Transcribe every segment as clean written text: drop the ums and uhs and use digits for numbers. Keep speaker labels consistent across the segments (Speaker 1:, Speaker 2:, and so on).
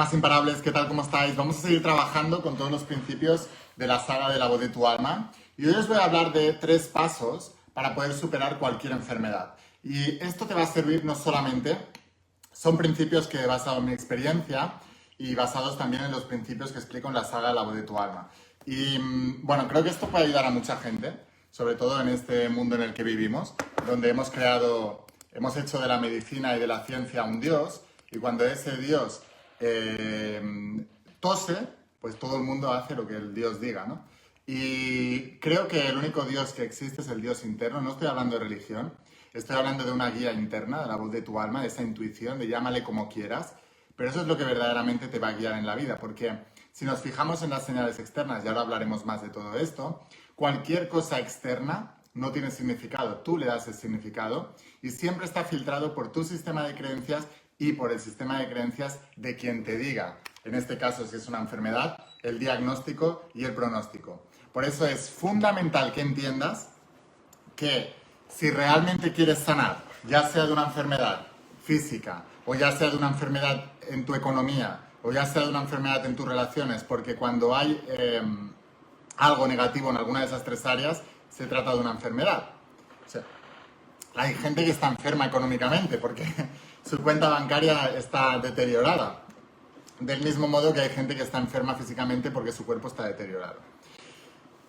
Speaker 1: Almas imparables, ¿qué tal? ¿Cómo estáis? Vamos a seguir trabajando con todos los principios de la saga de la voz de tu alma. Y hoy os voy a hablar de 3 pasos para poder superar cualquier enfermedad. Y esto te va a servir no solamente, son principios que he basado en mi experiencia y basados también en los principios que explico en la saga de la voz de tu alma. Y bueno, creo que esto puede ayudar a mucha gente, sobre todo en este mundo en el que vivimos, donde hemos hecho de la medicina y de la ciencia un dios, y cuando ese dios tose, pues todo el mundo hace lo que el dios diga, ¿no? Y creo que el único dios que existe es el dios interno. No estoy hablando de religión, estoy hablando de una guía interna, de la voz de tu alma, de esa intuición, de llámale como quieras, pero eso es lo que verdaderamente te va a guiar en la vida, porque si nos fijamos en las señales externas, y ahora hablaremos más de todo esto, cualquier cosa externa no tiene significado, tú le das el significado y siempre está filtrado por tu sistema de creencias y por el sistema de creencias de quien te diga, en este caso si es una enfermedad, el diagnóstico y el pronóstico. Por eso es fundamental que entiendas que si realmente quieres sanar, ya sea de una enfermedad física o ya sea de una enfermedad en tu economía o ya sea de una enfermedad en tus relaciones, porque cuando hay algo negativo en alguna de esas 3 áreas, se trata de una enfermedad. O sea, hay gente que está enferma económicamente porque su cuenta bancaria está deteriorada. Del mismo modo que hay gente que está enferma físicamente porque su cuerpo está deteriorado.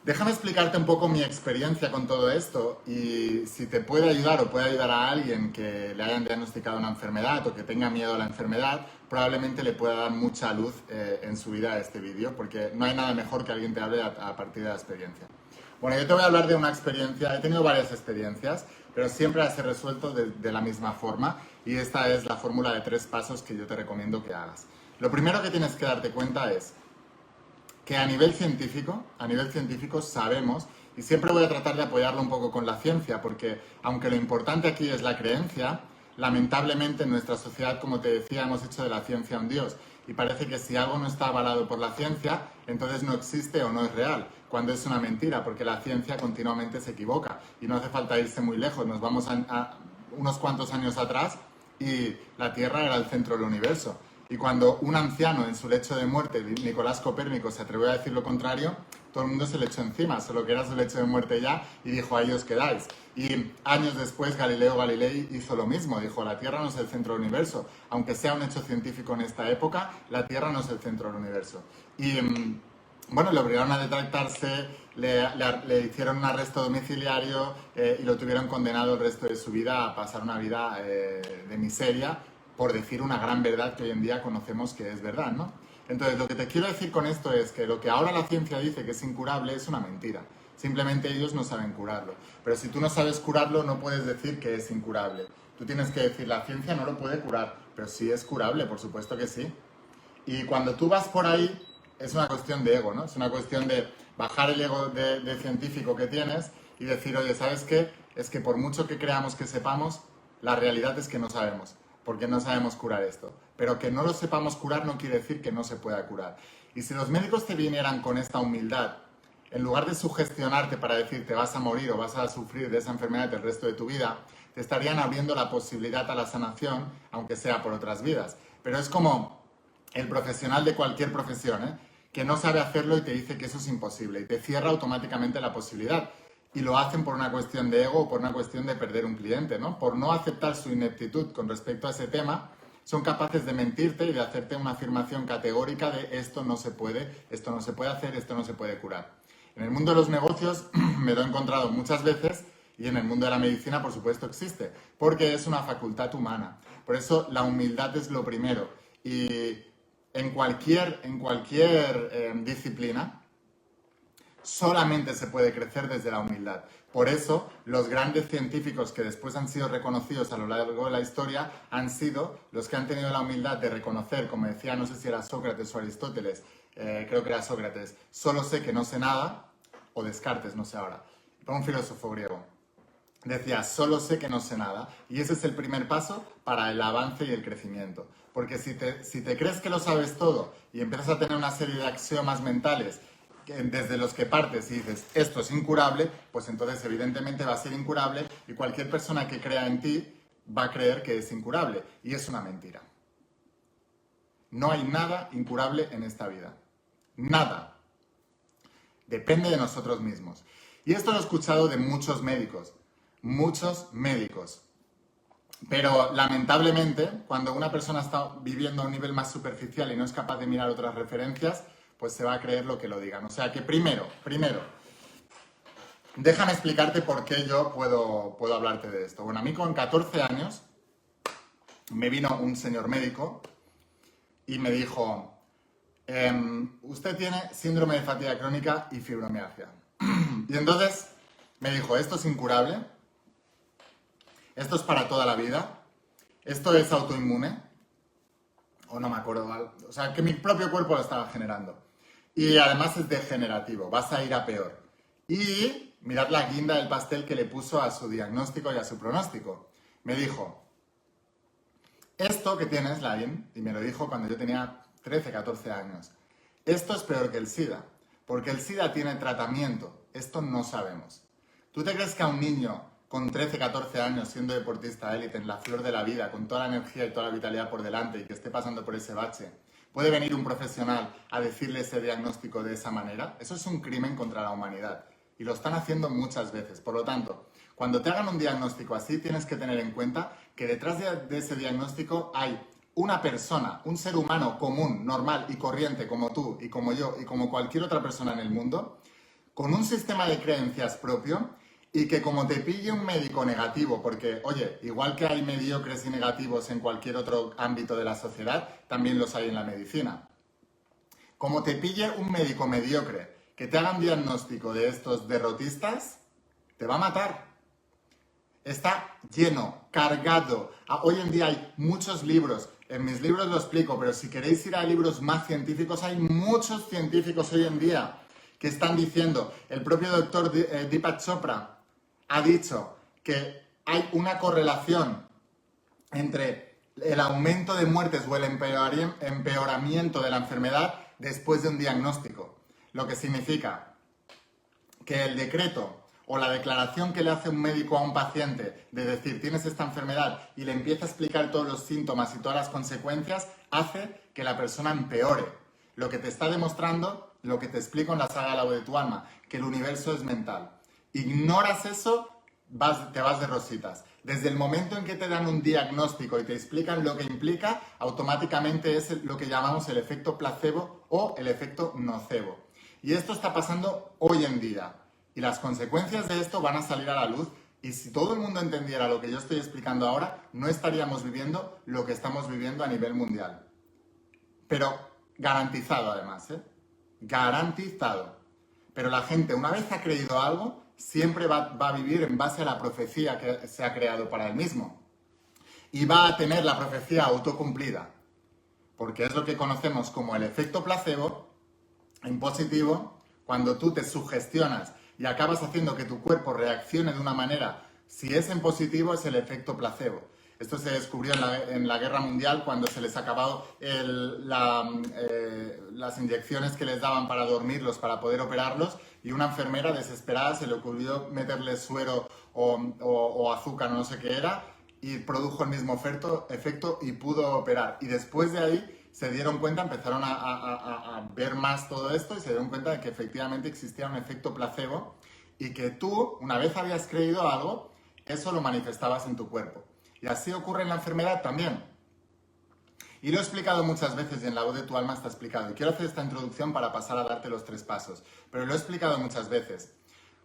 Speaker 1: Déjame explicarte un poco mi experiencia con todo esto y si te puede ayudar o puede ayudar a alguien que le hayan diagnosticado una enfermedad o que tenga miedo a la enfermedad, probablemente le pueda dar mucha luz en su vida este vídeo, porque no hay nada mejor que alguien te hable a partir de la experiencia. Bueno, yo te voy a hablar de una experiencia, he tenido varias experiencias, pero siempre las he resuelto de la misma forma y esta es la fórmula de 3 pasos que yo te recomiendo que hagas. Lo primero que tienes que darte cuenta es que a nivel científico sabemos, y siempre voy a tratar de apoyarlo un poco con la ciencia, porque aunque lo importante aquí es la creencia, lamentablemente en nuestra sociedad, como te decía, hemos hecho de la ciencia un dios, y parece que si algo no está avalado por la ciencia, entonces no existe o no es real, cuando es una mentira, porque la ciencia continuamente se equivoca, y no hace falta irse muy lejos, nos vamos a unos cuantos años atrás, y la Tierra era el centro del universo. Y cuando un anciano en su lecho de muerte, Nicolás Copérnico, se atrevió a decir lo contrario, todo el mundo se le echó encima, solo que era su lecho de muerte ya, y dijo, ahí os quedáis. Y años después Galileo Galilei hizo lo mismo, dijo, la Tierra no es el centro del universo. Aunque sea un hecho científico en esta época, la Tierra no es el centro del universo. Y bueno, le obligaron a detractarse, le hicieron un arresto domiciliario y lo tuvieron condenado el resto de su vida a pasar una vida de miseria, por decir una gran verdad que hoy en día conocemos que es verdad, ¿no? Entonces, lo que te quiero decir con esto es que lo que ahora la ciencia dice que es incurable es una mentira. Simplemente ellos no saben curarlo. Pero si tú no sabes curarlo, no puedes decir que es incurable. Tú tienes que decir, la ciencia no lo puede curar, pero sí es curable, por supuesto que sí. Y cuando tú vas por ahí, es una cuestión de ego, ¿no? Es una cuestión de bajar el ego de científico que tienes y decir, oye, ¿sabes qué? Es que por mucho que creamos que sepamos, la realidad es que no sabemos, porque no sabemos curar esto. Pero que no lo sepamos curar no quiere decir que no se pueda curar. Y si los médicos te vinieran con esta humildad, en lugar de sugestionarte para decir te vas a morir o vas a sufrir de esa enfermedad el resto de tu vida, te estarían abriendo la posibilidad a la sanación, aunque sea por otras vidas. Pero es como el profesional de cualquier profesión, que no sabe hacerlo y te dice que eso es imposible y te cierra automáticamente la posibilidad. Y lo hacen por una cuestión de ego o por una cuestión de perder un cliente, ¿no? Por no aceptar su ineptitud con respecto a ese tema, son capaces de mentirte y de hacerte una afirmación categórica de esto no se puede hacer, esto no se puede curar. En el mundo de los negocios me lo he encontrado muchas veces y en el mundo de la medicina, por supuesto, existe, porque es una facultad humana. Por eso la humildad es lo primero. Y en cualquier disciplina, solamente se puede crecer desde la humildad. Por eso, los grandes científicos que después han sido reconocidos a lo largo de la historia han sido los que han tenido la humildad de reconocer, como decía, no sé si era Sócrates o Aristóteles, creo que era Sócrates, solo sé que no sé nada, o Descartes, no sé ahora, un filósofo griego. Decía, solo sé que no sé nada. Y ese es el primer paso para el avance y el crecimiento. Porque si te crees que lo sabes todo y empiezas a tener una serie de axiomas mentales desde los que partes y dices, esto es incurable, pues entonces evidentemente va a ser incurable y cualquier persona que crea en ti va a creer que es incurable. Y es una mentira. No hay nada incurable en esta vida. Nada. Depende de nosotros mismos. Y esto lo he escuchado de muchos médicos. Muchos médicos. Pero lamentablemente, cuando una persona está viviendo a un nivel más superficial y no es capaz de mirar otras referencias, pues se va a creer lo que lo digan. O sea que primero, déjame explicarte por qué yo puedo hablarte de esto. Bueno, a mí con 14 años me vino un señor médico y me dijo, usted tiene síndrome de fatiga crónica y fibromialgia. Y entonces me dijo, esto es incurable, esto es para toda la vida, esto es autoinmune, o no me acuerdo, o sea, que mi propio cuerpo lo estaba generando. Y además es degenerativo, vas a ir a peor. Y mirad la guinda del pastel que le puso a su diagnóstico y a su pronóstico. Me dijo, esto que tienes, Lain, y me lo dijo cuando yo tenía 13, 14 años, esto es peor que el SIDA, porque el SIDA tiene tratamiento, esto no sabemos. ¿Tú te crees que a un niño con 13, 14 años, siendo deportista élite, en la flor de la vida, con toda la energía y toda la vitalidad por delante y que esté pasando por ese bache, puede venir un profesional a decirle ese diagnóstico de esa manera? Eso es un crimen contra la humanidad y lo están haciendo muchas veces. Por lo tanto, cuando te hagan un diagnóstico así, tienes que tener en cuenta que detrás de ese diagnóstico hay una persona, un ser humano común, normal y corriente como tú y como yo y como cualquier otra persona en el mundo, con un sistema de creencias propio y que como te pille un médico negativo, porque, oye, igual que hay mediocres y negativos en cualquier otro ámbito de la sociedad, también los hay en la medicina. Como te pille un médico mediocre que te haga un diagnóstico de estos derrotistas, te va a matar. Está lleno, cargado. Hoy en día hay muchos libros. En mis libros lo explico, pero si queréis ir a libros más científicos, hay muchos científicos hoy en día que están diciendo, el propio doctor Deepak Chopra ha dicho que hay una correlación entre el aumento de muertes o el empeoramiento de la enfermedad después de un diagnóstico. Lo que significa que el decreto o la declaración que le hace un médico a un paciente de decir tienes esta enfermedad y le empieza a explicar todos los síntomas y todas las consecuencias, hace que la persona empeore. Lo que te está demostrando, lo que te explico en la saga La voz de tu alma, que el universo es mental. Ignoras eso, te vas de rositas. Desde el momento en que te dan un diagnóstico y te explican lo que implica, automáticamente es lo que llamamos el efecto placebo o el efecto nocebo. Y esto está pasando hoy en día. Y las consecuencias de esto van a salir a la luz. Y si todo el mundo entendiera lo que yo estoy explicando ahora, no estaríamos viviendo lo que estamos viviendo a nivel mundial. Pero garantizado además, ¿eh? Garantizado. Pero la gente, una vez ha creído algo, siempre va a vivir en base a la profecía que se ha creado para él mismo. Y va a tener la profecía autocumplida. Porque es lo que conocemos como el efecto placebo en positivo, cuando tú te sugestionas y acabas haciendo que tu cuerpo reaccione de una manera, si es en positivo es el efecto placebo. Esto se descubrió en la Guerra Mundial cuando se les acabó las inyecciones que les daban para dormirlos, para poder operarlos, y una enfermera desesperada se le ocurrió meterle suero o azúcar, no sé qué era, y produjo el mismo efecto y pudo operar. Y después de ahí se dieron cuenta, empezaron a ver más todo esto y se dieron cuenta de que efectivamente existía un efecto placebo y que tú, una vez habías creído algo, eso lo manifestabas en tu cuerpo. Y así ocurre en la enfermedad también. Y lo he explicado muchas veces y en La voz de tu alma está explicado. Y quiero hacer esta introducción para pasar a darte los 3 pasos. Pero lo he explicado muchas veces.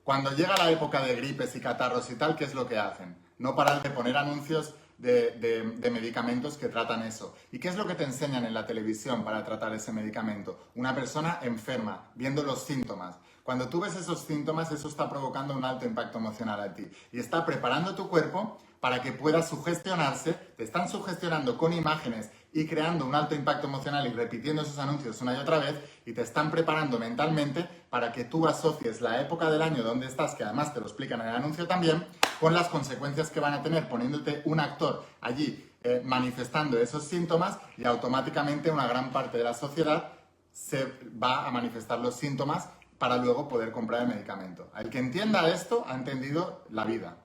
Speaker 1: Cuando llega la época de gripes y catarros y tal, ¿qué es lo que hacen? No parar de poner anuncios de medicamentos que tratan eso. ¿Y qué es lo que te enseñan en la televisión para tratar ese medicamento? Una persona enferma, viendo los síntomas. Cuando tú ves esos síntomas, eso está provocando un alto impacto emocional a ti. Y está preparando tu cuerpo para que pueda sugestionarse. Te están sugestionando con imágenes y creando un alto impacto emocional y repitiendo esos anuncios una y otra vez, y te están preparando mentalmente para que tú asocies la época del año donde estás, que además te lo explican en el anuncio también, con las consecuencias que van a tener poniéndote un actor allí manifestando esos síntomas, y automáticamente una gran parte de la sociedad se va a manifestar los síntomas para luego poder comprar el medicamento. El que entienda esto ha entendido la vida.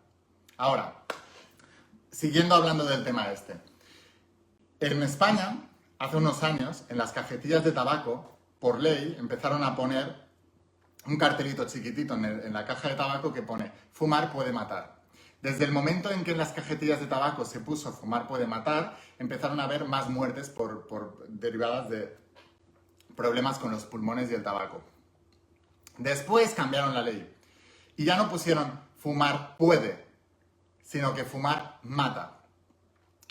Speaker 1: Ahora, siguiendo hablando del tema este. En España hace unos años, en las cajetillas de tabaco, por ley, empezaron a poner un cartelito chiquitito en la caja de tabaco que pone fumar puede matar. Desde el momento en que en las cajetillas de tabaco se puso fumar puede matar, empezaron a haber más muertes derivadas de problemas con los pulmones y el tabaco. Después cambiaron la ley y ya no pusieron fumar puede, sino que fumar mata.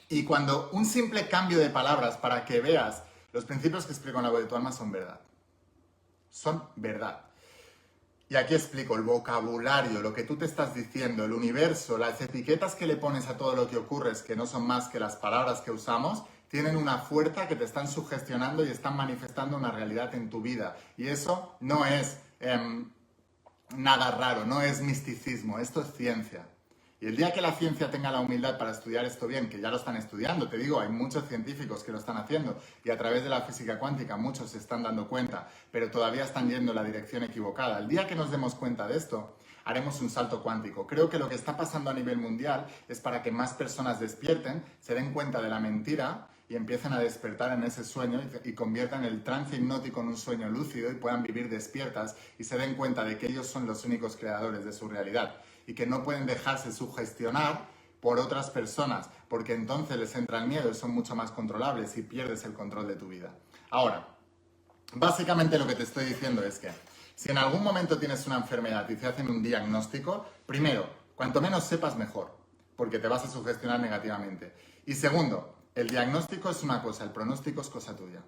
Speaker 1: Y cuando un simple cambio de palabras para que veas los principios que explico en la voz de tu alma son verdad. Son verdad. Y aquí explico el vocabulario, lo que tú te estás diciendo, el universo, las etiquetas que le pones a todo lo que ocurre, que no son más que las palabras que usamos, tienen una fuerza que te están sugestionando y están manifestando una realidad en tu vida. Y eso no es nada raro, no es misticismo, esto es ciencia. Y el día que la ciencia tenga la humildad para estudiar esto bien, que ya lo están estudiando, te digo, hay muchos científicos que lo están haciendo y a través de la física cuántica muchos se están dando cuenta, pero todavía están yendo en la dirección equivocada. El día que nos demos cuenta de esto, haremos un salto cuántico. Creo que lo que está pasando a nivel mundial es para que más personas despierten, se den cuenta de la mentira y empiecen a despertar en ese sueño y conviertan el trance hipnótico en un sueño lúcido y puedan vivir despiertas y se den cuenta de que ellos son los únicos creadores de su realidad y que no pueden dejarse sugestionar por otras personas, porque entonces les entra el miedo y son mucho más controlables y pierdes el control de tu vida. Ahora, básicamente lo que te estoy diciendo es que si en algún momento tienes una enfermedad y te hacen un diagnóstico, primero, cuanto menos sepas mejor, porque te vas a sugestionar negativamente. Y segundo, el diagnóstico es una cosa, el pronóstico es cosa tuya.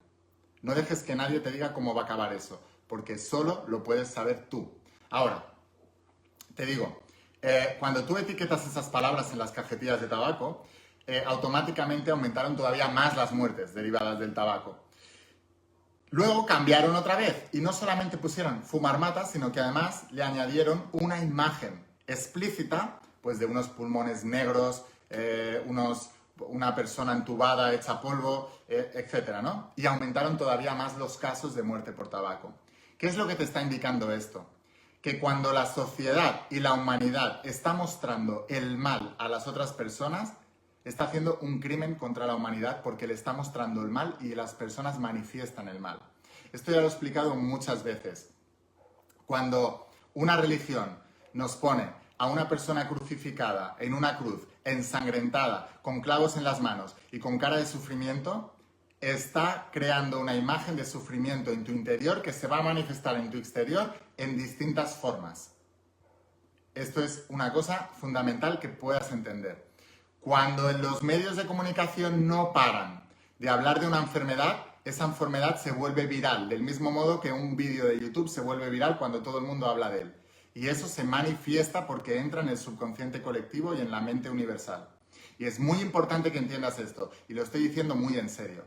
Speaker 1: No dejes que nadie te diga cómo va a acabar eso, porque solo lo puedes saber tú. Ahora, te digo, cuando tú etiquetas esas palabras en las cajetillas de tabaco, automáticamente aumentaron todavía más las muertes derivadas del tabaco. Luego cambiaron otra vez y no solamente pusieron fumar mata, sino que además le añadieron una imagen explícita, pues de unos pulmones negros, una persona entubada, hecha polvo, etcétera, ¿no? Y aumentaron todavía más los casos de muerte por tabaco. ¿Qué es lo que te está indicando esto? Que cuando la sociedad y la humanidad está mostrando el mal a las otras personas, está haciendo un crimen contra la humanidad porque le está mostrando el mal y las personas manifiestan el mal. Esto ya lo he explicado muchas veces. Cuando una religión nos pone a una persona crucificada en una cruz, ensangrentada, con clavos en las manos y con cara de sufrimiento, está creando una imagen de sufrimiento en tu interior que se va a manifestar en tu exterior en distintas formas. Esto es una cosa fundamental que puedas entender. Cuando en los medios de comunicación no paran de hablar de una enfermedad, esa enfermedad se vuelve viral, del mismo modo que un vídeo de YouTube se vuelve viral cuando todo el mundo habla de él. Y eso se manifiesta porque entra en el subconsciente colectivo y en la mente universal. Y es muy importante que entiendas esto, y lo estoy diciendo muy en serio.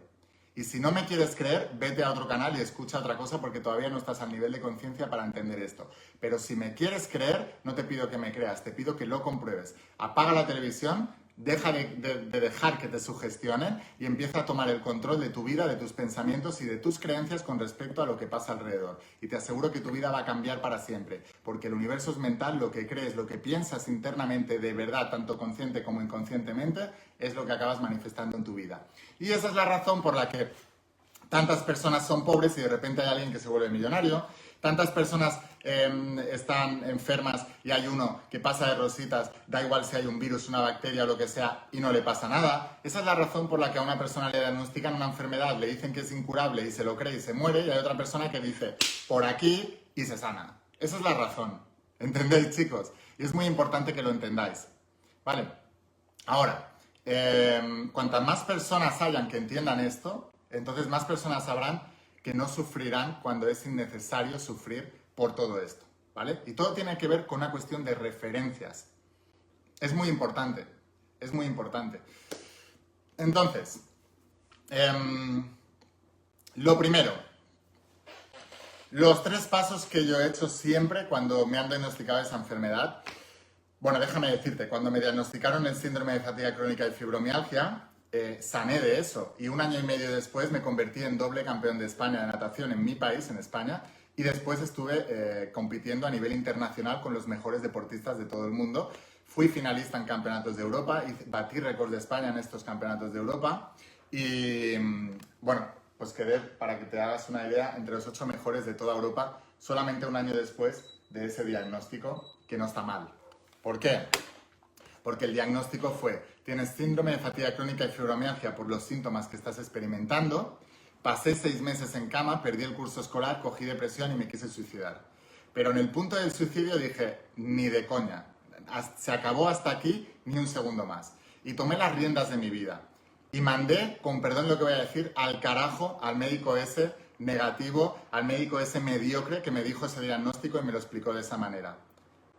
Speaker 1: Y si no me quieres creer, vete a otro canal y escucha otra cosa porque todavía no estás al nivel de conciencia para entender esto. Pero si me quieres creer, no te pido que me creas, te pido que lo compruebes. Apaga la televisión, deja de dejar que te sugestionen y empieza a tomar el control de tu vida, de tus pensamientos y de tus creencias con respecto a lo que pasa alrededor. Y te aseguro que tu vida va a cambiar para siempre, porque el universo es mental, lo que crees, lo que piensas internamente de verdad, tanto consciente como inconscientemente, es lo que acabas manifestando en tu vida. Y esa es la razón por la que tantas personas son pobres y de repente hay alguien que se vuelve millonario. Tantas personas están enfermas y hay uno que pasa de rositas, da igual si hay un virus, una bacteria o lo que sea, y no le pasa nada. Esa es la razón por la que a una persona le diagnostican una enfermedad, le dicen que es incurable y se lo cree y se muere, y hay otra persona que dice, por aquí, y se sana. Esa es la razón. ¿Entendéis, chicos? Y es muy importante que lo entendáis. ¿Vale? Ahora, cuantas más personas hayan que entiendan esto, entonces más personas sabrán que no sufrirán cuando es innecesario sufrir por todo esto, ¿vale? Y todo tiene que ver con una cuestión de referencias. Es muy importante, es muy importante. Entonces, lo primero, los 3 pasos que yo he hecho siempre cuando me han diagnosticado esa enfermedad. Bueno, déjame decirte, cuando me diagnosticaron el síndrome de fatiga crónica y fibromialgia, sané de eso y 1 año y medio después me convertí en doble campeón de España de natación en mi país, en España, y después estuve compitiendo a nivel internacional con los mejores deportistas de todo el mundo. Fui finalista en campeonatos de Europa y batí récords de España en estos campeonatos de Europa. Y bueno, pues quedé, para que te hagas una idea, entre los 8 mejores de toda Europa, solamente un año después de ese diagnóstico, que no está mal. ¿Por qué? Porque el diagnóstico fue, tienes síndrome de fatiga crónica y fibromialgia por los síntomas que estás experimentando, pasé 6 meses en cama, perdí el curso escolar, cogí depresión y me quise suicidar. Pero en el punto del suicidio dije, ni de coña, se acabó hasta aquí, ni un segundo más. Y tomé las riendas de mi vida. Y mandé, con perdón lo que voy a decir, al carajo al médico ese negativo, al médico ese mediocre que me dijo ese diagnóstico y me lo explicó de esa manera.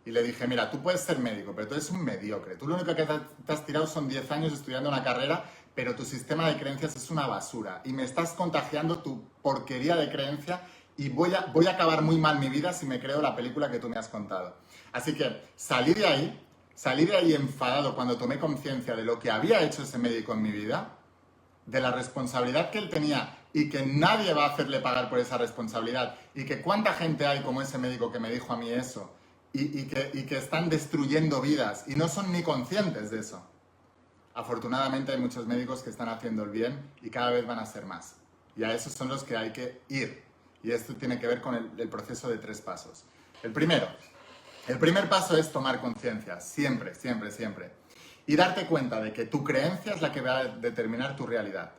Speaker 1: Y le dije, mira, tú puedes ser médico, pero tú eres un mediocre. Tú lo único que te has tirado son 10 años estudiando una carrera, pero tu sistema de creencias es una basura. Y me estás contagiando tu porquería de creencia y voy a acabar muy mal mi vida si me creo la película que tú me has contado. Así que salí de ahí enfadado cuando tomé conciencia de lo que había hecho ese médico en mi vida, de la responsabilidad que él tenía y que nadie va a hacerle pagar por esa responsabilidad y que cuánta gente hay como ese médico que me dijo a mí eso y que están destruyendo vidas y no son ni conscientes de eso. Afortunadamente hay muchos médicos que están haciendo el bien y cada vez van a ser más. Y a esos son los que hay que ir. Y esto tiene que ver con el proceso de 3 pasos. El primer paso es tomar conciencia, siempre, siempre, siempre. Y darte cuenta de que tu creencia es la que va a determinar tu realidad.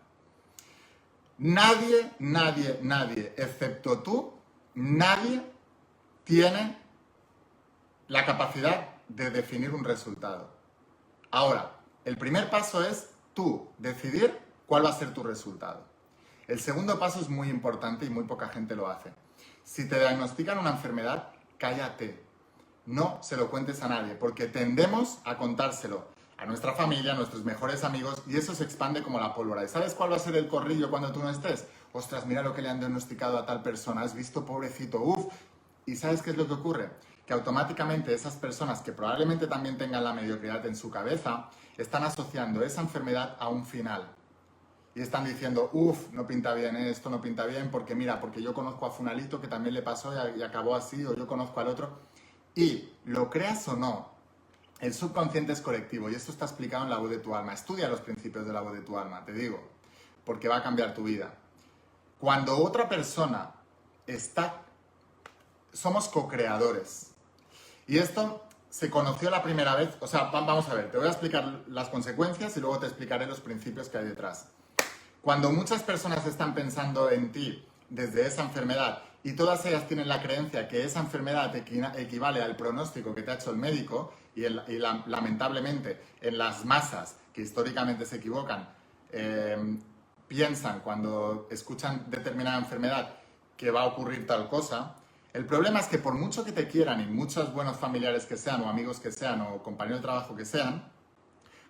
Speaker 1: Nadie, nadie, nadie, excepto tú, nadie tiene la capacidad de definir un resultado. Ahora, el primer paso es tú decidir cuál va a ser tu resultado. El segundo paso es muy importante y muy poca gente lo hace. Si te diagnostican una enfermedad, cállate. No se lo cuentes a nadie, porque tendemos a contárselo a nuestra familia, a nuestros mejores amigos, y eso se expande como la pólvora. ¿Y sabes cuál va a ser el corrillo cuando tú no estés? Ostras, mira lo que le han diagnosticado a tal persona, has visto, pobrecito, uff. ¿Y sabes qué es lo que ocurre? Que automáticamente esas personas que probablemente también tengan la mediocridad en su cabeza, están asociando esa enfermedad a un final. Y están diciendo, uff, no pinta bien esto, no pinta bien, porque mira, porque yo conozco a Funalito que también le pasó y acabó así, o yo conozco al otro. Y, lo creas o no, el subconsciente es colectivo y esto está explicado en La Voz de tu Alma. Estudia los principios de La Voz de tu Alma, te digo, porque va a cambiar tu vida. Cuando otra persona está... Somos co-creadores. Y esto se conoció la primera vez... O sea, vamos a ver, te voy a explicar las consecuencias y luego te explicaré los principios que hay detrás. Cuando muchas personas están pensando en ti desde esa enfermedad y todas ellas tienen la creencia que esa enfermedad equivale al pronóstico que te ha hecho el médico lamentablemente en las masas que históricamente se equivocan, piensan cuando escuchan determinada enfermedad que va a ocurrir tal cosa, el problema es que por mucho que te quieran y muchos buenos familiares que sean o amigos que sean o compañeros de trabajo que sean,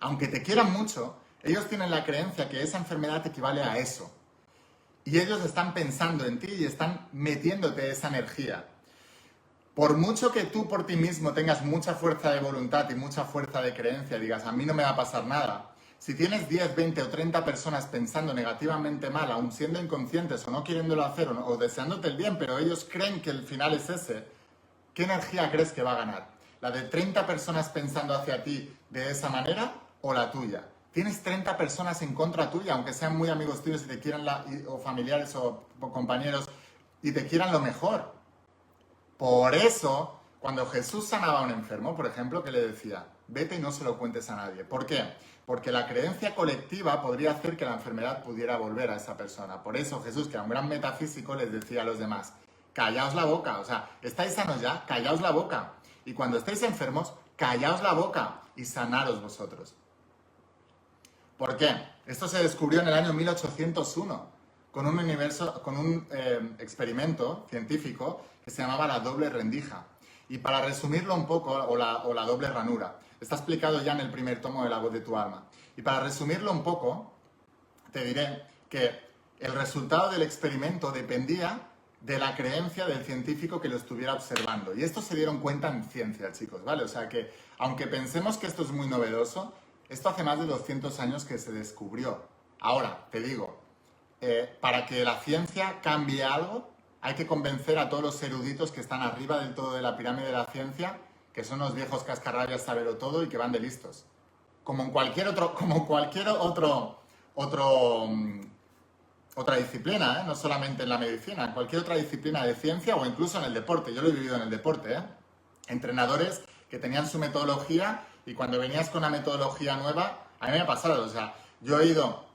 Speaker 1: aunque te quieran mucho, ellos tienen la creencia que esa enfermedad equivale a eso. Y ellos están pensando en ti y están metiéndote esa energía. Por mucho que tú por ti mismo tengas mucha fuerza de voluntad y mucha fuerza de creencia, digas, a mí no me va a pasar nada. Si tienes 10, 20 o 30 personas pensando negativamente mal, aun siendo inconscientes o no queriéndolo hacer o deseándote el bien, pero ellos creen que el final es ese, ¿qué energía crees que va a ganar? ¿La de 30 personas pensando hacia ti de esa manera o la tuya? Tienes 30 personas en contra tuya, aunque sean muy amigos tuyos y te quieran, o familiares o compañeros, y te quieran lo mejor. Por eso, cuando Jesús sanaba a un enfermo, por ejemplo, ¿qué le decía? Vete y no se lo cuentes a nadie. ¿Por qué? Porque la creencia colectiva podría hacer que la enfermedad pudiera volver a esa persona. Por eso Jesús, que era un gran metafísico, les decía a los demás, callaos la boca. O sea, ¿estáis sanos ya? Callaos la boca. Y cuando estéis enfermos, callaos la boca y sanaros vosotros. ¿Por qué? Esto se descubrió en el año 1801 con un experimento científico que se llamaba la doble rendija. Y para resumirlo un poco, o la doble ranura, está explicado ya en el primer tomo de La Voz de tu Alma. Y para resumirlo un poco, te diré que el resultado del experimento dependía de la creencia del científico que lo estuviera observando. Y esto se dieron cuenta en ciencia, chicos, ¿vale? O sea que, aunque pensemos que esto es muy novedoso, esto hace más de 200 años que se descubrió. Ahora, te digo, para que la ciencia cambie algo, hay que convencer a todos los eruditos que están arriba del todo de la pirámide de la ciencia, que son los viejos cascarrabias sabelo todo y que van de listos. Como en cualquier otro otro, otra disciplina, ¿eh? No solamente en la medicina, en cualquier otra disciplina de ciencia o incluso en el deporte. Yo lo he vivido en el deporte, ¿eh? Entrenadores que tenían su metodología y cuando venías con una metodología nueva, a mí me ha pasado, o sea, yo he ido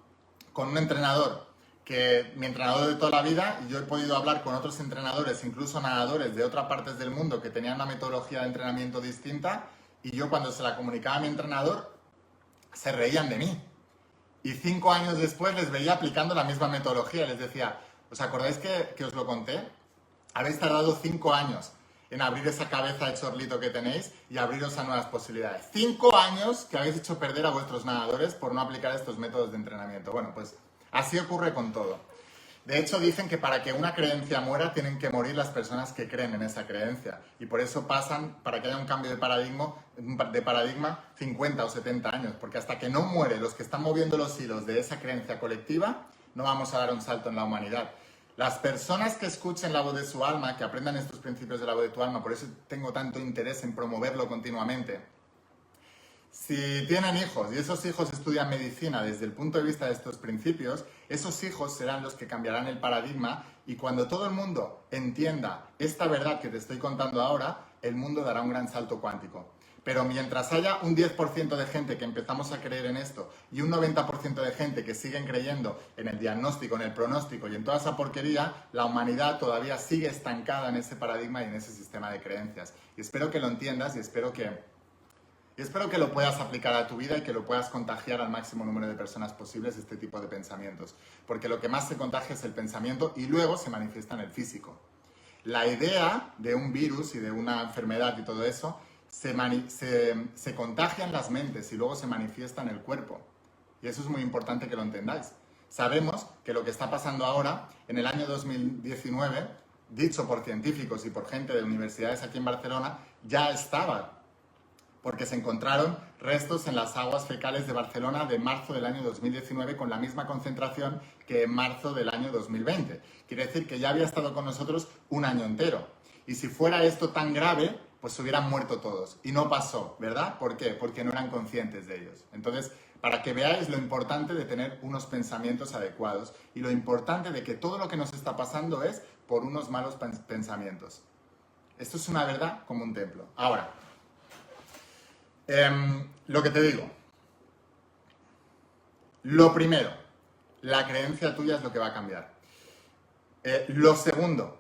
Speaker 1: con un entrenador que mi entrenador de toda la vida y yo he podido hablar con otros entrenadores, incluso nadadores de otras partes del mundo que tenían una metodología de entrenamiento distinta y yo cuando se la comunicaba a mi entrenador se reían de mí. Y 5 años después les veía aplicando la misma metodología. Les decía, ¿os acordáis que os lo conté? Habéis tardado 5 años en abrir esa cabeza de chorlito que tenéis y abriros a nuevas posibilidades. 5 años que habéis hecho perder a vuestros nadadores por no aplicar estos métodos de entrenamiento. Bueno, pues así ocurre con todo. De hecho, dicen que para que una creencia muera tienen que morir las personas que creen en esa creencia. Y por eso pasan, para que haya un cambio de paradigma 50 o 70 años. Porque hasta que no mueren los que están moviendo los hilos de esa creencia colectiva, no vamos a dar un salto en la humanidad. Las personas que escuchen la voz de su alma, que aprendan estos principios de la voz de tu alma, por eso tengo tanto interés en promoverlo continuamente. Si tienen hijos y esos hijos estudian medicina desde el punto de vista de estos principios, esos hijos serán los que cambiarán el paradigma y cuando todo el mundo entienda esta verdad que te estoy contando ahora, el mundo dará un gran salto cuántico. Pero mientras haya un 10% de gente que empezamos a creer en esto y un 90% de gente que siguen creyendo en el diagnóstico, en el pronóstico y en toda esa porquería, la humanidad todavía sigue estancada en ese paradigma y en ese sistema de creencias. Y espero que lo entiendas y espero que lo puedas aplicar a tu vida y que lo puedas contagiar al máximo número de personas posibles este tipo de pensamientos. Porque lo que más se contagia es el pensamiento y luego se manifiesta en el físico. La idea de un virus y de una enfermedad y todo eso se contagia en las mentes y luego se manifiesta en el cuerpo. Y eso es muy importante que lo entendáis. Sabemos que lo que está pasando ahora, en el año 2019, dicho por científicos y por gente de universidades aquí en Barcelona, ya estaba porque se encontraron restos en las aguas fecales de Barcelona de marzo del año 2019 con la misma concentración que en marzo del año 2020. Quiere decir que ya había estado con nosotros un año entero. Y si fuera esto tan grave, pues se hubieran muerto todos. Y no pasó, ¿verdad? ¿Por qué? Porque no eran conscientes de ellos. Entonces, para que veáis lo importante de tener unos pensamientos adecuados y lo importante de que todo lo que nos está pasando es por unos malos pensamientos. Esto es una verdad como un templo. Ahora, lo que te digo, lo primero, la creencia tuya es lo que va a cambiar. Lo segundo,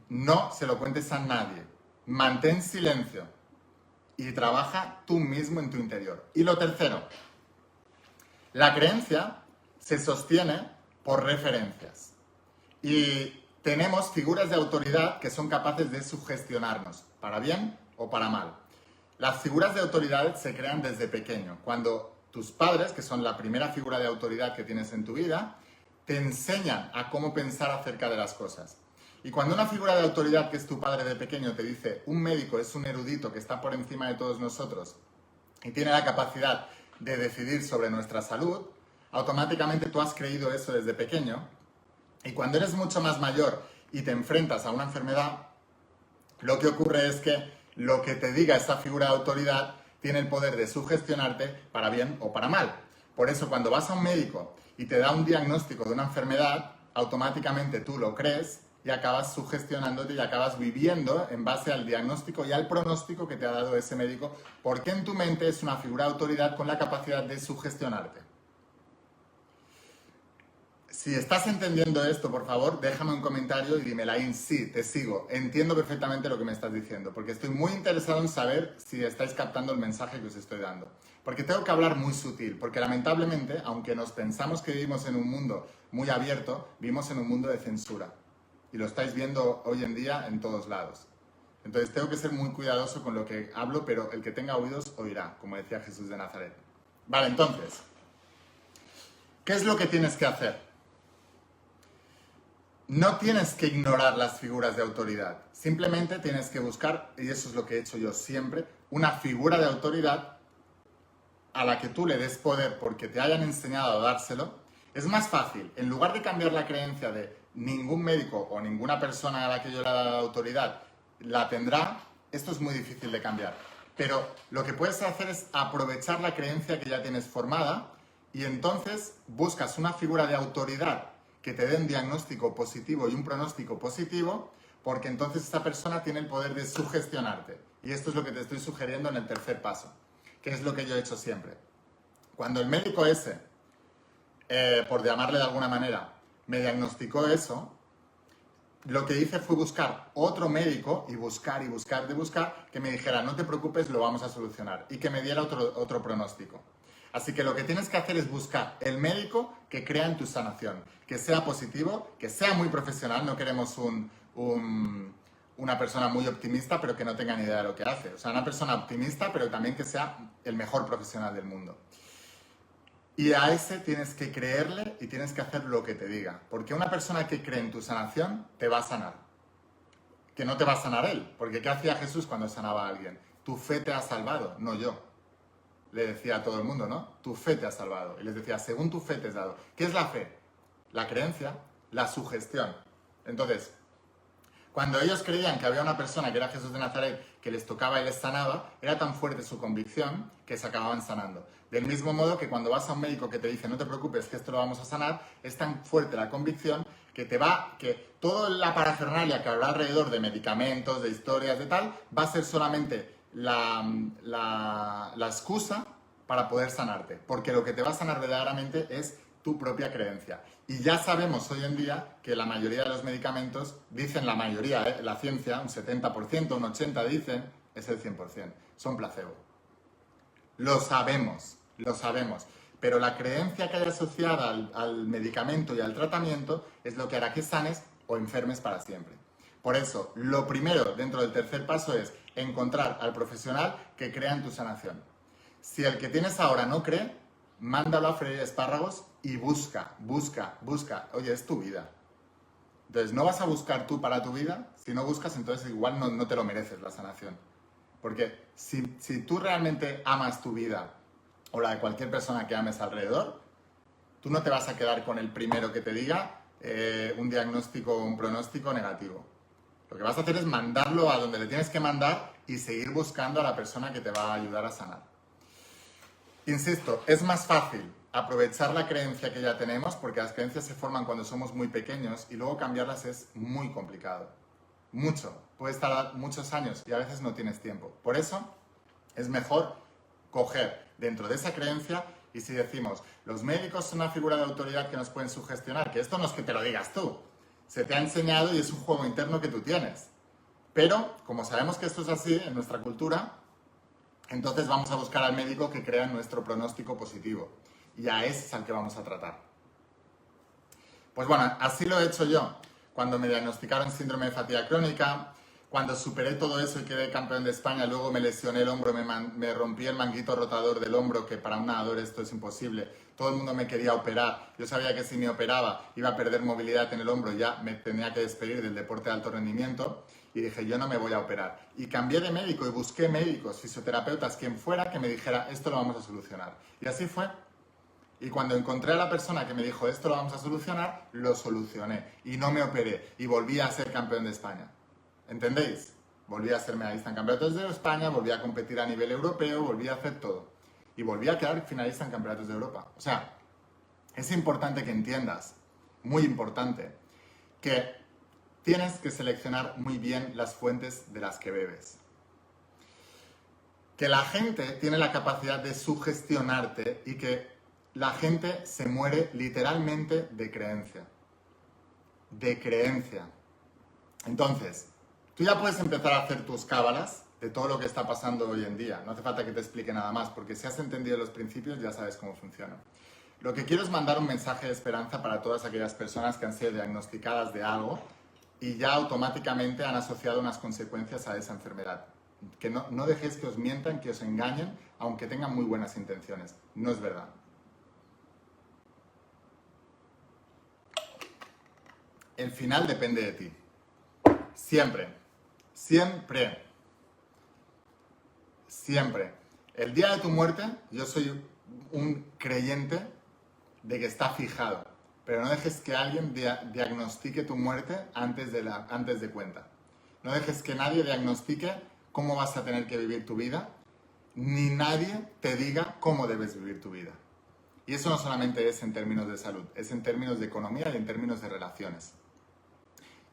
Speaker 1: no se lo cuentes a nadie, mantén silencio y trabaja tú mismo en tu interior. Y lo tercero, la creencia se sostiene por referencias y tenemos figuras de autoridad que son capaces de sugestionarnos, para bien o para mal. Las figuras de autoridad se crean desde pequeño, cuando tus padres, que son la primera figura de autoridad que tienes en tu vida, te enseñan a cómo pensar acerca de las cosas. Y cuando una figura de autoridad que es tu padre de pequeño te dice, un médico es un erudito que está por encima de todos nosotros y tiene la capacidad de decidir sobre nuestra salud, automáticamente tú has creído eso desde pequeño y cuando eres mucho más mayor y te enfrentas a una enfermedad, lo que ocurre es que lo que te diga esa figura de autoridad tiene el poder de sugestionarte para bien o para mal. Por eso cuando vas a un médico y te da un diagnóstico de una enfermedad, automáticamente tú lo crees y acabas sugestionándote y acabas viviendo en base al diagnóstico y al pronóstico que te ha dado ese médico, porque en tu mente es una figura de autoridad con la capacidad de sugestionarte. Si estás entendiendo esto, por favor, déjame un comentario y dime like, sí, te sigo. Entiendo perfectamente lo que me estás diciendo, porque estoy muy interesado en saber si estáis captando el mensaje que os estoy dando. Porque tengo que hablar muy sutil, porque lamentablemente, aunque nos pensamos que vivimos en un mundo muy abierto, vivimos en un mundo de censura. Y lo estáis viendo hoy en día en todos lados. Entonces tengo que ser muy cuidadoso con lo que hablo, pero el que tenga oídos oirá, como decía Jesús de Nazaret. Vale, entonces, ¿qué es lo que tienes que hacer? No tienes que ignorar las figuras de autoridad, simplemente tienes que buscar, y eso es lo que he hecho yo siempre, una figura de autoridad a la que tú le des poder porque te hayan enseñado a dárselo. Es más fácil, en lugar de cambiar la creencia de ningún médico o ninguna persona a la que yo le he dado autoridad la tendrá, esto es muy difícil de cambiar. Pero lo que puedes hacer es aprovechar la creencia que ya tienes formada Y entonces buscas una figura de autoridad que te dé un diagnóstico positivo y un pronóstico positivo, porque entonces esa persona tiene el poder de sugestionarte. Y esto es lo que te estoy sugiriendo en el tercer paso, que es lo que yo he hecho siempre. Cuando el médico ese, por llamarle de alguna manera, me diagnosticó eso, lo que hice fue buscar otro médico y buscar, que me dijera, no te preocupes, lo vamos a solucionar, y que me diera otro pronóstico. Así que lo que tienes que hacer es buscar el médico que crea en tu sanación, que sea positivo, que sea muy profesional. No queremos una persona muy optimista pero que no tenga ni idea de lo que hace. O sea, una persona optimista pero también que sea el mejor profesional del mundo. Y a ese tienes que creerle y tienes que hacer lo que te diga. Porque una persona que cree en tu sanación te va a sanar. Que no te va a sanar él. Porque ¿qué hacía Jesús cuando sanaba a alguien? Tu fe te ha salvado, no yo. Le decía a todo el mundo, ¿no? Tu fe te ha salvado. Y les decía, según tu fe te has dado. ¿Qué es la fe? La creencia, la sugestión. Entonces, cuando ellos creían que había una persona que era Jesús de Nazaret que les tocaba y les sanaba, era tan fuerte su convicción que se acababan sanando. Del mismo modo que cuando vas a un médico que te dice no te preocupes que esto lo vamos a sanar, es tan fuerte la convicción que que toda la parafernalia que habrá alrededor de medicamentos, de historias, de tal, va a ser solamente la excusa para poder sanarte. Porque lo que te va a sanar verdaderamente es tu propia creencia. Y ya sabemos hoy en día que la mayoría de los medicamentos, dicen la mayoría, la ciencia, un 70%, un 80% dicen, es el 100%, son placebo. Lo sabemos. Pero la creencia que hay asociada al medicamento y al tratamiento es lo que hará que sanes o enfermes para siempre. Por eso, lo primero dentro del tercer paso es encontrar al profesional que crea en tu sanación. Si el que tienes ahora no cree, mándalo a freír espárragos y busca. Oye, es tu vida. Entonces, no vas a buscar tú para tu vida. Si no buscas, entonces igual no te lo mereces la sanación. Porque si tú realmente amas tu vida o la de cualquier persona que ames alrededor, tú no te vas a quedar con el primero que te diga un diagnóstico o un pronóstico negativo. Lo que vas a hacer es mandarlo a donde le tienes que mandar y seguir buscando a la persona que te va a ayudar a sanar. Insisto, es más fácil aprovechar la creencia que ya tenemos, porque las creencias se forman cuando somos muy pequeños y luego cambiarlas es muy complicado. Mucho. Puedes tardar muchos años y a veces no tienes tiempo. Por eso es mejor coger dentro de esa creencia y si decimos, los médicos son una figura de autoridad que nos pueden sugestionar, que esto no es que te lo digas tú, se te ha enseñado y es un juego interno que tú tienes. Pero, como sabemos que esto es así en nuestra cultura, entonces vamos a buscar al médico que crea en nuestro pronóstico positivo. Y a ese es al que vamos a tratar. Pues bueno, así lo he hecho yo. Cuando me diagnosticaron síndrome de fatiga crónica, cuando superé todo eso y quedé campeón de España, luego me lesioné el hombro, me rompí el manguito rotador del hombro, que para un nadador esto es imposible. Todo el mundo me quería operar. Yo sabía que si me operaba iba a perder movilidad en el hombro, ya me tenía que despedir del deporte de alto rendimiento. Y dije, yo no me voy a operar. Y cambié de médico y busqué médicos, fisioterapeutas, quien fuera, que me dijera, esto lo vamos a solucionar. Y así fue. Y cuando encontré a la persona que me dijo, esto lo vamos a solucionar, lo solucioné. Y no me operé. Y volví a ser campeón de España. ¿Entendéis? Volví a ser medallista en campeonatos de España, volví a competir a nivel europeo, volví a hacer todo. Y volví a quedar finalista en campeonatos de Europa. O sea, es importante que entiendas, muy importante, que tienes que seleccionar muy bien las fuentes de las que bebes. Que la gente tiene la capacidad de sugestionarte y que la gente se muere literalmente de creencia. De creencia. Entonces, tú ya puedes empezar a hacer tus cábalas de todo lo que está pasando hoy en día. No hace falta que te explique nada más, porque si has entendido los principios ya sabes cómo funciona. Lo que quiero es mandar un mensaje de esperanza para todas aquellas personas que han sido diagnosticadas de algo y ya automáticamente han asociado unas consecuencias a esa enfermedad. Que no dejéis que os mientan, que os engañen, aunque tengan muy buenas intenciones. No es verdad. El final depende de ti. Siempre. Siempre. Siempre. El día de tu muerte, yo soy un creyente de que está fijado. Pero no dejes que alguien diagnostique tu muerte antes de cuenta. No dejes que nadie diagnostique cómo vas a tener que vivir tu vida, ni nadie te diga cómo debes vivir tu vida. Y eso no solamente es en términos de salud, es en términos de economía y en términos de relaciones.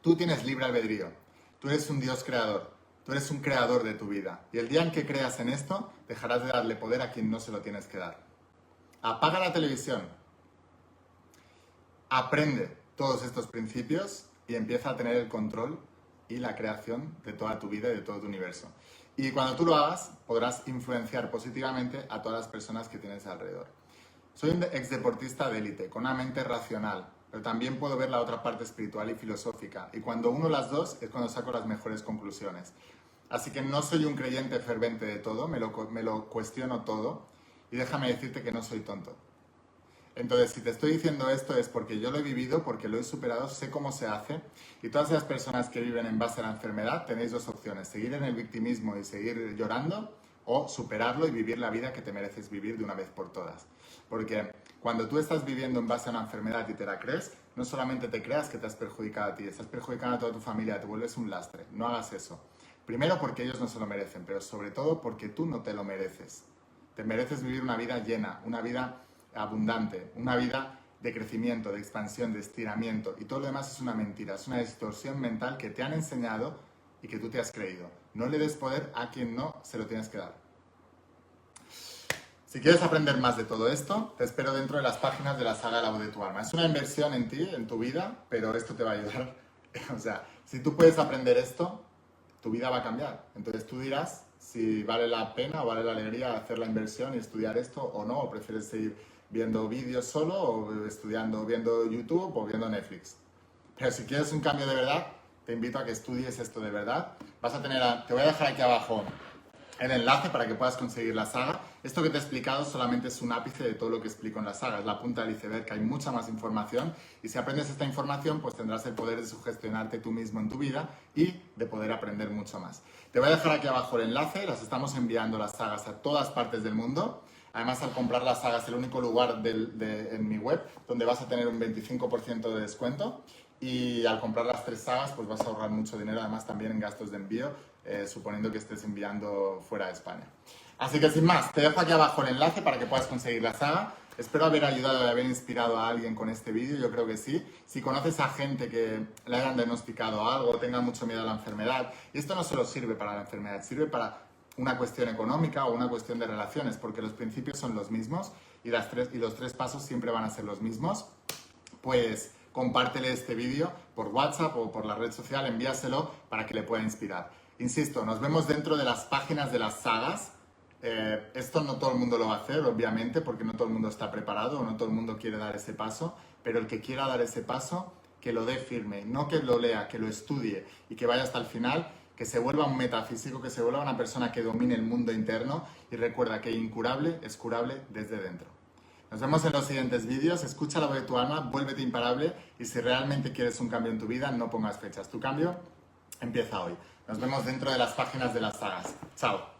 Speaker 1: Tú tienes libre albedrío, tú eres un Dios creador, tú eres un creador de tu vida. Y el día en que creas en esto, dejarás de darle poder a quien no se lo tienes que dar. Apaga la televisión, aprende todos estos principios y empieza a tener el control y la creación de toda tu vida y de todo tu universo. Y cuando tú lo hagas, podrás influenciar positivamente a todas las personas que tienes alrededor. Soy un exdeportista de élite, con una mente racional, pero también puedo ver la otra parte espiritual y filosófica. Y cuando uno las dos es cuando saco las mejores conclusiones. Así que no soy un creyente fervente de todo, me lo cuestiono todo. Y déjame decirte que no soy tonto. Entonces, si te estoy diciendo esto es porque yo lo he vivido, porque lo he superado, sé cómo se hace. Y todas esas personas que viven en base a la enfermedad, tenéis dos opciones: seguir en el victimismo y seguir llorando, o superarlo y vivir la vida que te mereces vivir de una vez por todas. Porque cuando tú estás viviendo en base a una enfermedad y te la crees, no solamente te creas que te has perjudicado a ti, estás perjudicando a toda tu familia, te vuelves un lastre. No hagas eso. Primero porque ellos no se lo merecen, pero sobre todo porque tú no te lo mereces. Te mereces vivir una vida llena, una vida abundante, una vida de crecimiento, de expansión, de estiramiento, y todo lo demás es una mentira, es una distorsión mental que te han enseñado y que tú te has creído. No le des poder a quien no se lo tienes que dar. Si quieres aprender más de todo esto, te espero dentro de las páginas de la saga La Voz de tu Alma. Es una inversión en ti, en tu vida, pero esto te va a ayudar. O sea, si tú puedes aprender esto, tu vida va a cambiar. Entonces tú dirás si vale la pena o vale la alegría hacer la inversión y estudiar esto o no, o prefieres seguir viendo vídeos solo, o estudiando, viendo YouTube o viendo Netflix. Pero si quieres un cambio de verdad, te invito a que estudies esto de verdad. Vas a tener, te voy a dejar aquí abajo el enlace para que puedas conseguir la saga. Esto que te he explicado solamente es un ápice de todo lo que explico en la saga, es la punta del iceberg, que hay mucha más información, y si aprendes esta información, pues tendrás el poder de sugestionarte tú mismo en tu vida y de poder aprender mucho más. Te voy a dejar aquí abajo el enlace, las estamos enviando las sagas a todas partes del mundo. Además, al comprar las sagas, es el único lugar en mi web donde vas a tener un 25% de descuento, y al comprar las 3 sagas, pues vas a ahorrar mucho dinero, además también en gastos de envío, suponiendo que estés enviando fuera de España. Así que sin más, te dejo aquí abajo el enlace para que puedas conseguir la saga. Espero haber ayudado y haber inspirado a alguien con este vídeo, yo creo que sí. Si conoces a gente que le hayan diagnosticado algo, tenga mucho miedo a la enfermedad, y esto no solo sirve para la enfermedad, sirve para una cuestión económica o una cuestión de relaciones, porque los principios son los mismos y los 3 pasos siempre van a ser los mismos, pues compártele este vídeo por WhatsApp o por la red social, envíaselo para que le pueda inspirar. Insisto, nos vemos dentro de las páginas de las sagas. Esto no todo el mundo lo va a hacer, obviamente, porque no todo el mundo está preparado o no todo el mundo quiere dar ese paso, pero el que quiera dar ese paso, que lo dé firme, no que lo lea, que lo estudie y que vaya hasta el final, que se vuelva un metafísico, que se vuelva una persona que domine el mundo interno, y recuerda que incurable es curable desde dentro. Nos vemos en los siguientes vídeos. Escucha la voz de tu alma, vuélvete imparable, y si realmente quieres un cambio en tu vida, no pongas fechas. Tu cambio empieza hoy. Nos vemos dentro de las páginas de las sagas. Chao.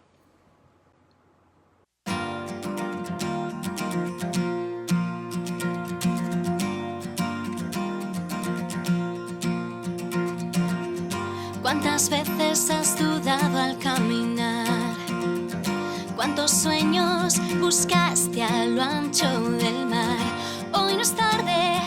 Speaker 2: ¿Cuántas veces has dudado al caminar? ¿Cuántos sueños buscaste a lo ancho del mar? Hoy no es tarde